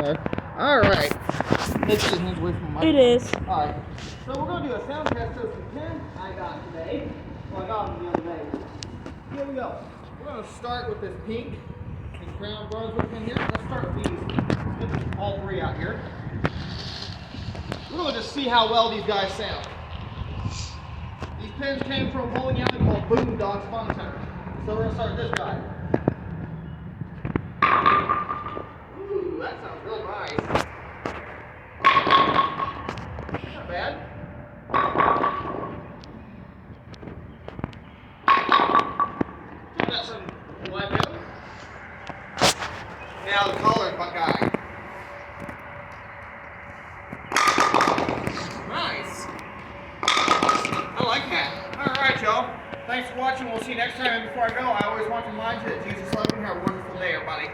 Alright. Make sure your hands away from my mic. It is. Alright. So we're going to do a sound test of some pins I got today. Well, I got them the other day. Here we go. We're going to start with this pink and crown Brunswick pin here. Let's start with these. Let's get all three out here. We're going to just see how well these guys sound. These pins came from a bowling alley called Boondocks Fun Center. So we're going to start with this guy. Ooh, that sounds real nice. Not bad. Got some live note. Now the color guy. Nice. I like that. Alright, y'all. Thanks for watching. We'll see you next time. And before I go, I always want to remind you that Jesus loves you. Have a wonderful day, everybody.